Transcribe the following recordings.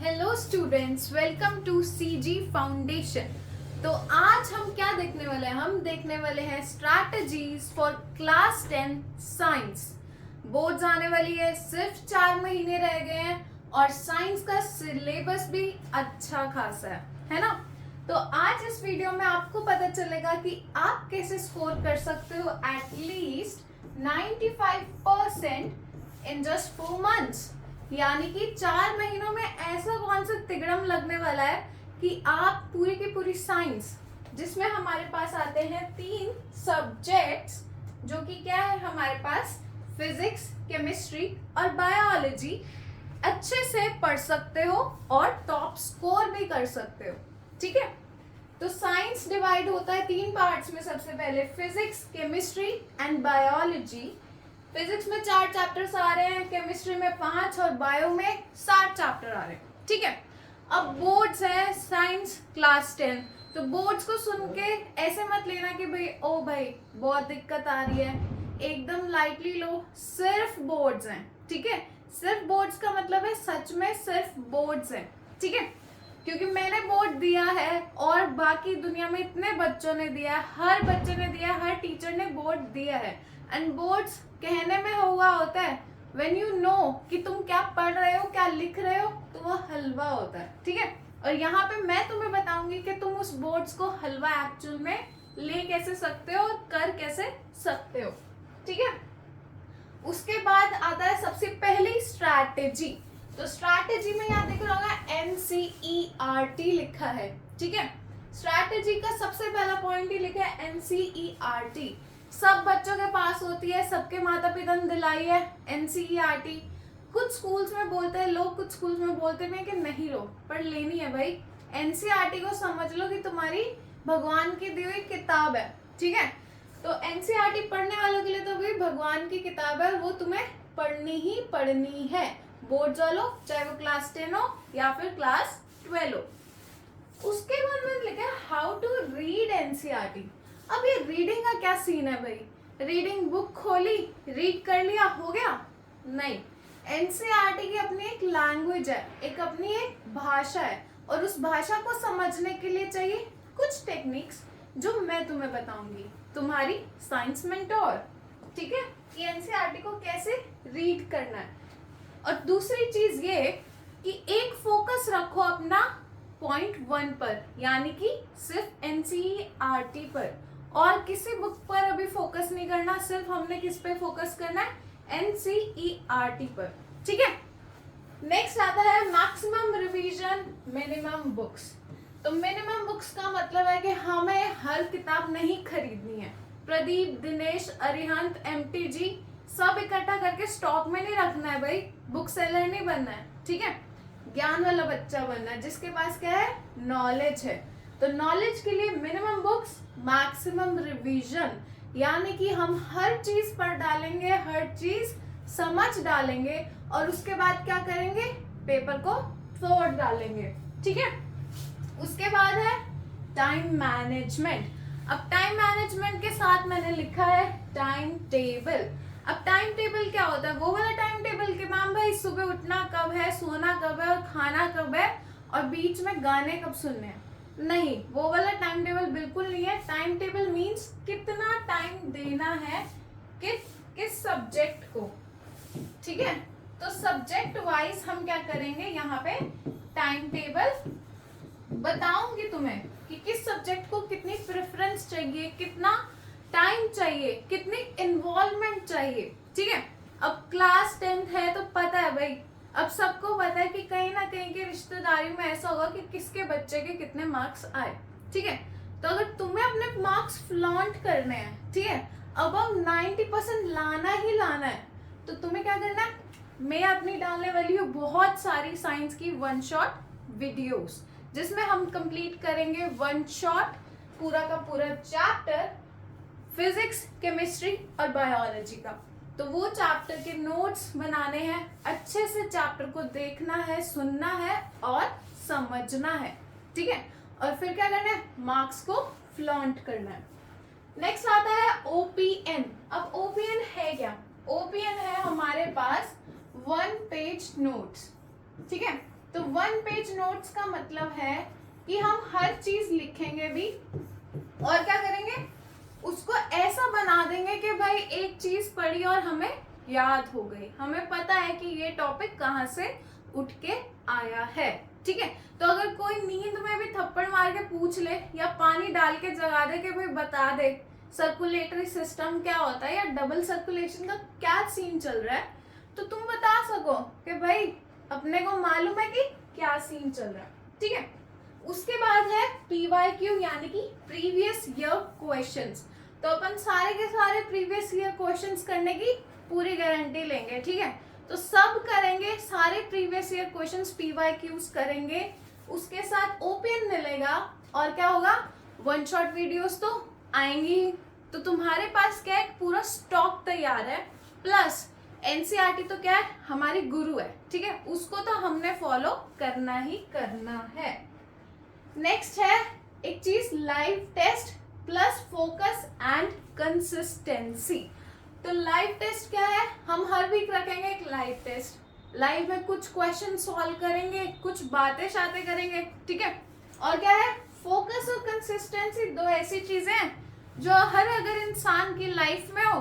Hello students, welcome to CG Foundation. तो आज हम क्या देखने वाले हैं? हम देखने वाले हैं strategies for class 10 science. Boards आने वाली है, सिर्फ 4 महीने रह गए हैं और साइंस का सिलेबस भी अच्छा खासा है ना? तो आज इस वीडियो में आपको पता चलेगा कि आप कैसे स्कोर कर सकते हो एटलीस्ट 95% इन जस्ट 4 मंथ्स। यानी कि 4 महीनों में ऐसा कौन सा तिगड़म लगने वाला है कि आप पूरी की पूरी साइंस, जिसमें हमारे पास आते हैं 3 सब्जेक्ट्स, जो कि क्या है हमारे पास, फिजिक्स, केमिस्ट्री और बायोलॉजी, अच्छे से पढ़ सकते हो और टॉप स्कोर भी कर सकते हो। ठीक है, तो साइंस डिवाइड होता है 3 पार्ट्स में। सबसे पहले physics, chemistry and biology. Physics में 4 चैप्टर्स आ रहे हैं, केमिस्ट्री में 5 और बायो में 7 चैप्टर आ रहे हैं। ठीक है, अब बोर्ड्स है साइंस क्लास 10, तो बोर्ड्स को सुन के ऐसे मत लेना कि भाई ओ भाई बहुत दिक्कत आ रही है, एकदम लाइटली लो। सिर्फ बोर्ड्स हैं, ठीक है। सिर्फ बोर्ड्स का मतलब है सच में सिर्फ बोर्ड्स हैं, ठीक है। क्योंकि मैंने बोर्ड दिया है और बाकी दुनिया में इतने बच्चों ने दिया है, हर बच्चे ने दिया है, हर टीचर ने बोर्ड दिया है। एंड बोर्ड्स कहने में हुआ होता है, व्हेन यू नो कि तुम क्या पढ़ रहे हो, क्या लिख रहे हो, तो वो हलवा होता है, ठीक है। और यहाँ पे मैं तुम्हें बताऊंगी कि तुम उस बोर्ड्स को हलवा एक्चुअल में ले कैसे सकते हो और कर कैसे सकते हो, ठीक है। उसके बाद आता है सबसे पहली स्ट्रैटेजी। तो स्ट्रैटेजी में यहाँ देख रहा होगा NCERT लिखा है, ठीक है। स्ट्रैटेजी का सबसे पहला पॉइंट ही लिखा है NCERT। सब बच्चों के पास होती है, सबके माता पिता ने दिलाई है NCERT। कुछ स्कूल्स में बोलते हैं लोग, कुछ स्कूल्स में बोलते हैं कि नहीं लो, पर लेनी है भाई। NCERT को समझ लो कि तुम्हारी भगवान की दी हुई किताब है, ठीक है। तो NCERT पढ़ने वालों के लिए तो भाई भगवान की किताब है, वो तुम्हें पढ़नी ही पढ़नी है। बोर्ड वालों, चाहे वो क्लास 10 हो या फिर क्लास 12 हो। उसके बाद मैंने लिखा है हाउ टू रीड NCERT। अब ये रीडिंग का क्या सीन है भाई? रीडिंग बुक खोली, रीड कर लिया, हो गया? नहीं, NCERT की अपनी एक लैंग्वेज है, एक अपनी एक भाषा है, और उस भाषा को समझने के लिए चाहिए कुछ टेक्निक्स जो मैं तुम्हें बताऊंगी, तुम्हारी साइंस मेंटोर, ठीक है। कि NCERT को कैसे रीड करना है। और दूसरी चीज ये कि एक फोकस रखो अपना पॉइंट 1 पर, यानी कि सिर्फ NCERT पर, और किसी बुक पर अभी फोकस नहीं करना। सिर्फ हमने किस पे फोकस करना है? NCERT पर, ठीक है। नेक्स्ट आता है मैक्सिमम रिवीजन, मिनिमम बुक्स। तो मिनिमम बुक्स का मतलब है कि हमें हर किताब नहीं खरीदनी है। प्रदीप, दिनेश, अरिहंत, MTG सब इकट्ठा करके स्टॉक में नहीं रखना है भाई। बुक सेलर नहीं बनना है, ठीक है। ज्ञान वाला बच्चा बनना है जिसके पास क्या है? नॉलेज है। तो नॉलेज के लिए मिनिमम बुक्स, मैक्सिमम रिवीजन, यानी कि हम हर चीज पढ़ डालेंगे, हर चीज समझ डालेंगे, और उसके बाद क्या करेंगे? पेपर को तोड़ डालेंगे, ठीक है। उसके बाद है टाइम मैनेजमेंट। अब टाइम मैनेजमेंट के साथ मैंने लिखा है टाइम टेबल। अब टाइम टेबल क्या होता है? वो वाला टाइम टेबल कि मैम भाई सुबह उठना कब है, सोना कब है और खाना कब है, और बीच में गाने कब सुनने हैं। नहीं, वो वाला टाइम टेबल बिल्कुल नहीं है। टाइम टेबल मीन्स कितना टाइम देना है किस सब्जेक्ट को, ठीक है। तो सब्जेक्ट वाइज हम क्या करेंगे, यहाँ पे टाइम टेबल बताऊंगी तुम्हें कि किस सब्जेक्ट को कितनी प्रेफरेंस चाहिए, कितना टाइम चाहिए, कितनी इन्वॉल्वमेंट चाहिए, ठीक है। अब क्लास 10 है तो पता है भाई, अब सबको पता है कि कहीं ना कहीं की रिश्तेदारी में ऐसा होगा कि किसके बच्चे के कितने मार्क्स आए, ठीक है। तो अगर तुम्हें अपने मार्क्स फ्लॉन्ट करने हैं, ठीक है, अब 90% लाना ही लाना है, तो तुम्हें क्या करना है? मैं अपनी डालने वाली हूँ बहुत सारी साइंस की 1 शॉट वीडियोस, जिसमें हम कंप्लीट करेंगे 1 शॉट पूरा का पूरा चैप्टर फिजिक्स, केमिस्ट्री और बायोलॉजी का। तो वो चैप्टर के नोट्स बनाने हैं, अच्छे से चैप्टर को देखना है, सुनना है और समझना है, ठीक है। और फिर क्या करना है? मार्क्स को फ्लॉन्ट करना है। नेक्स्ट आता है OPN। अब OPN है क्या? OPN है हमारे पास 1 पेज नोट्स, ठीक है। तो 1 पेज नोट्स का मतलब है कि हम हर चीज लिखेंगे भी और क्या करेंगे, उसको ऐसा बना देंगे कि भाई एक चीज पढ़ी और हमें याद हो गई, हमें पता है कि ये टॉपिक कहाँ से उठ के आया है। ठीक है, तो अगर कोई नींद में भी थप्पड़ मार के पूछ ले या पानी डाल के जगा दे कि भाई बता दे सर्कुलेटरी सिस्टम क्या होता है या डबल सर्कुलेशन का क्या सीन चल रहा है, तो तुम बता सको कि भाई अपने को मालूम है कि क्या सीन चल रहा है। ठीक है, उसके बाद है PYQ यानी कि प्रीवियस ईयर क्वेश्चंस। तो अपन सारे के सारे प्रीवियस ईयर क्वेश्चंस करने की पूरी गारंटी लेंगे। ठीक है, तो सब करेंगे, सारे प्रीवियस ईयर क्वेश्चंस PYQs करेंगे, उसके साथ ओपीएन मिलेगा और क्या होगा, 1 शॉट वीडियोस तो आएंगी। तो तुम्हारे पास क्या है, पूरा स्टॉक तैयार है। प्लस एनसीईआरटी तो क्या है, हमारी गुरु है। ठीक है, उसको तो हमने फॉलो करना ही करना है। नेक्स्ट है एक चीज, live test plus focus and consistency. तो लाइव टेस्ट क्या है, हम हर वीक रखेंगे एक लाइव टेस्ट। लाइव में कुछ क्वेश्चन सॉल्व करेंगे, कुछ बातें शातें करेंगे। ठीक है, और क्या है, फोकस और कंसिस्टेंसी, दो ऐसी चीजें हैं जो हर अगर इंसान की लाइफ में हो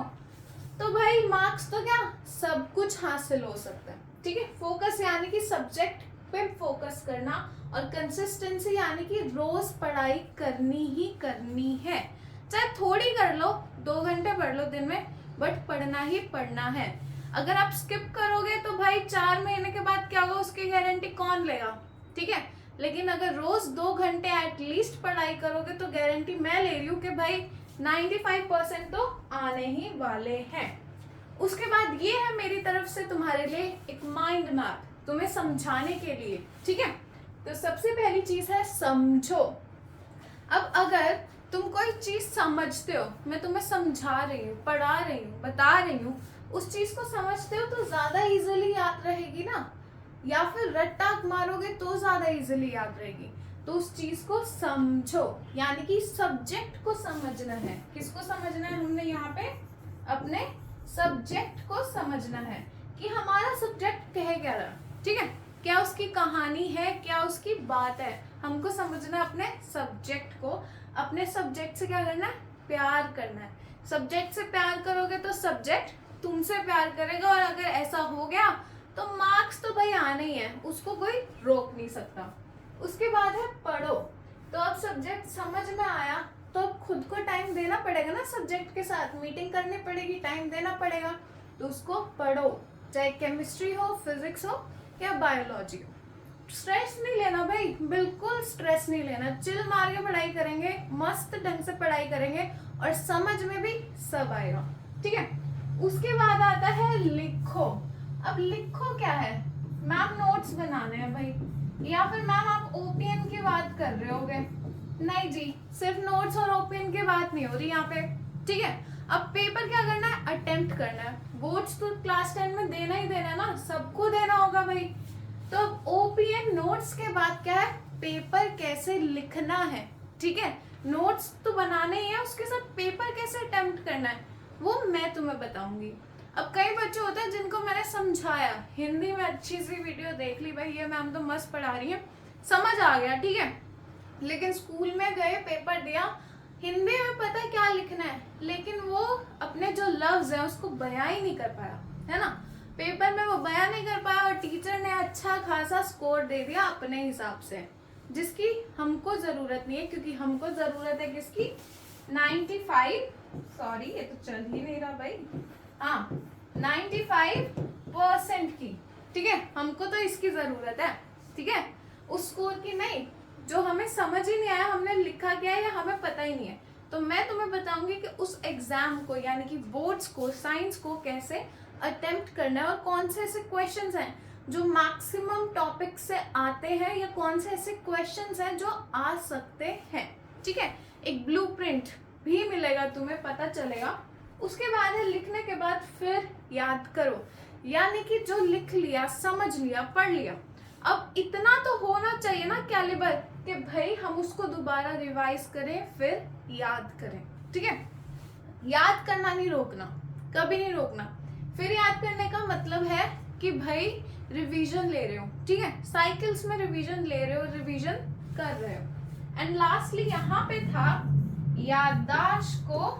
तो भाई मार्क्स तो क्या सब कुछ हासिल हो सकता है। ठीक है, फोकस यानी कि सब्जेक्ट पे फोकस करना और कंसिस्टेंसी यानी कि रोज पढ़ाई करनी ही करनी है, चाहे थोड़ी कर लो, 2 घंटे पढ़ लो दिन में, बट पढ़ना ही पढ़ना है। अगर आप स्किप करोगे तो भाई 4 महीने के बाद क्या होगा उसकी गारंटी कौन लेगा। ठीक है, लेकिन अगर रोज 2 घंटे एटलीस्ट पढ़ाई करोगे तो गारंटी मैं ले रही हूँ कि भाई 95% तो आने ही वाले हैं। उसके बाद ये है मेरी तरफ से तुम्हारे लिए एक माइंड मैप, तुम्हें समझाने के लिए। ठीक है, तो सबसे पहली चीज है समझो। अब अगर तुम कोई चीज समझते हो, मैं तुम्हें समझा रही हूँ, पढ़ा रही हूँ, बता रही हूँ, उस चीज को समझते हो तो ज्यादा इजीली याद रहेगी ना, या फिर रट्टा मारोगे तो ज्यादा इजीली याद रहेगी। तो उस चीज को समझो, यानी कि सब्जेक्ट को समझना है। किसको समझना है, हमने यहाँ पे अपने सब्जेक्ट को समझना है कि हमारा सब्जेक्ट कहे क्या रहा। ठीक है, क्या उसकी कहानी है, क्या उसकी बात है, हमको समझना है अपने सब्जेक्ट को। अपने सब्जेक्ट से क्या करना है, प्यार करना है। सब्जेक्ट से प्यार करोगे तो सब्जेक्ट तुमसे प्यार करेगा, और अगर ऐसा हो गया तो मार्क्स तो भाई आने ही है, उसको कोई रोक नहीं सकता। उसके बाद है पढ़ो। तो अब सब्जेक्ट समझ में आया तो अब खुद को टाइम देना पड़ेगा ना, सब्जेक्ट के साथ मीटिंग करनी पड़ेगी, टाइम देना पड़ेगा, तो उसको पढ़ो, चाहे केमिस्ट्री हो, फिजिक्स हो या बायोलॉजी हो। स्ट्रेस नहीं लेना भाई, बिल्कुल स्ट्रेस नहीं लेना, चिल मार के पढ़ाई करेंगे, मस्त ढंग से पढ़ाई करेंगे और समझ में भी सब आएगा। ठीक है, उसके बाद आता है लिखो। अब लिखो क्या है, मैम नोट्स बनाने हैं भाई, या फिर मैम आप ओपीएन की बात कर रहे होगे। नहीं जी, सिर्फ नोट्स और ओपीएन की बात नहीं हो रही यहाँ पे। ठीक है, अब पेपर क्या करना है, अटेम्प्ट करना है। बोर्ड्स तो क्लास 10 में देना ही देना ना, सबको देना होगा भाई। तो ओपीएन नोट्स के बाद क्या है, पेपर कैसे लिखना है। ठीक है, नोट्स तो बनाने ही है, उसके साथ पेपर कैसे अटेम्प्ट करना है वो मैं तुम्हें बताऊंगी। अब कई बच्चे होते हैं जिनको मैंने समझाया, हिंदी में अच्छी सी वीडियो देख ली भाई, ये मैम तो मस्त पढ़ा रही है, समझ आ गया। ठीक है, लेकिन स्कूल में गए, पेपर दिया, हिंदी में पता है क्या लिखना है, लेकिन वो अपने जो लफ्ज है उसको बयां ही नहीं कर पाया, है ना। पेपर में वो बयां नहीं कर पाया और टीचर ने अच्छा खासा स्कोर दे दिया अपने हिसाब से, जिसकी हमको जरूरत नहीं है, क्योंकि हमको जरूरत है किसकी, 95, सॉरी ये तो चल ही नहीं रहा भाई, हाँ 95% की। ठीक है, हमको तो इसकी जरूरत है। ठीक है, उस स्कोर की नहीं, जो हमें समझ ही नहीं आया, हमने लिखा क्या है या हमें पता ही नहीं है। तो मैं तुम्हें बताऊंगी कि उस एग्जाम को यानी कि बोर्ड्स को, साइंस को कैसे अटेम्प्ट करना है और कौन से ऐसे क्वेश्चंस हैं जो मैक्सिमम टॉपिक से आते हैं या कौन से ऐसे क्वेश्चंस हैं जो आ सकते हैं। ठीक है, एक ब्लूप्रिंट भी मिलेगा तुम्हें, पता चलेगा। उसके बाद है लिखने के बाद फिर याद करो, यानी कि जो लिख लिया, समझ लिया, पढ़ लिया, अब इतना तो होना चाहिए ना कैलिबर कि भाई हम उसको दोबारा रिवाइज करें, फिर याद करें। ठीक है, याद करना नहीं रोकना, कभी नहीं रोकना। फिर याद करने का मतलब है कि भाई रिवीजन ले रहे हो, ठीक है, साइकिल्स में रिवीजन ले रहे हो, रिवीजन कर रहे हो। एंड लास्टली यहाँ पे था याददाश्त को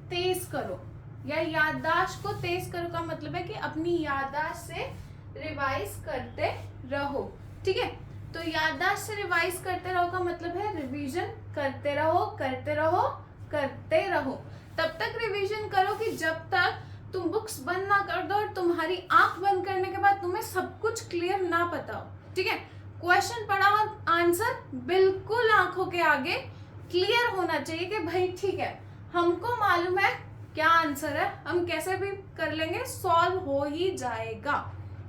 तेज करो, या याददाश्त को तेज करो का मतलब है कि अपनी याददाश्त से रिवाइज करते रहो, ठीक है। तो याददाश्त से रिवाइज करते रहो का मतलब है रिवीजन करते रहो करते रहो करते रहो। तब तक रिवीजन करो कि जब तक तुम बुक्स बंद ना कर दो और तुम्हारी आंख बंद करने के बाद तुम्हें सब कुछ क्लियर ना पता हो, ठीक है। क्वेश्चन पढ़ा और आंसर बिल्कुल आंखों के आगे क्लियर होना चाहिए कि भाई ठीक है, हमको मालूम है क्या आंसर है, हम कैसे भी कर लेंगे, सॉल्व हो ही जाएगा,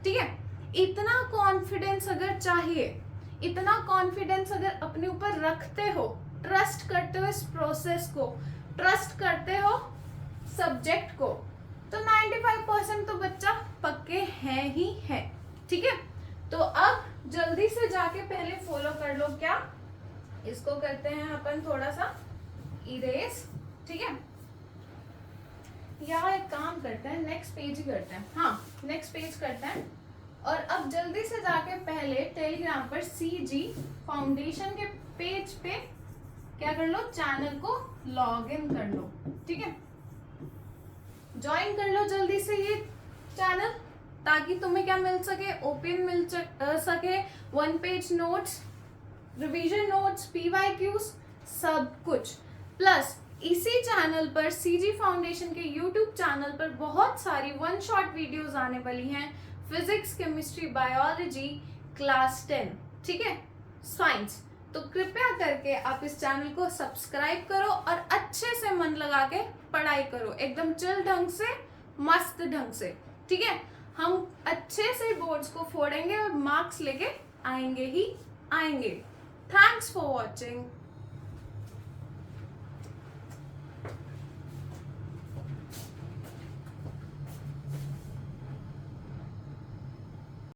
ठीक है। इतना कॉन्फिडेंस अगर चाहिए, इतना कॉन्फिडेंस अगर अपने ऊपर रखते हो, ट्रस्ट करते हो इस प्रोसेस को, ट्रस्ट करते हो सब्जेक्ट को, तो 95% तो बच्चा पक्के हैं ही है, ठीक है। तो अब जल्दी से जाके पहले फॉलो कर लो, क्या इसको करते हैं अपन थोड़ा सा इरेज, ठीक है। या एक काम करते हैं, नेक्स्ट पेज ही करते हैं, हाँ नेक्स्ट पेज करते हैं। और अब जल्दी से जाके पहले टेलीग्राम पर CG फाउंडेशन के पेज पे क्या कर लो, चैनल को लॉग इन कर लो, ठीक है, ज्वाइन कर लो जल्दी से ये चैनल, ताकि तुम्हें क्या मिल सके, ओपन मिल सके, 1 page notes, revision notes, PYQs, सब कुछ। प्लस इसी चैनल पर CG फाउंडेशन के YouTube चैनल पर बहुत सारी 1 शॉट वीडियोस आने वाली हैं, फिजिक्स, केमिस्ट्री, बायोलॉजी, क्लास 10, ठीक है, साइंस। तो कृपया करके आप इस चैनल को सब्सक्राइब करो और अच्छे से मन लगा के पढ़ाई करो, एकदम चिल ढंग से, मस्त ढंग से, ठीक है। हम अच्छे से बोर्ड्स को फोड़ेंगे और मार्क्स लेके आएंगे ही आएंगे। Thanks for watching.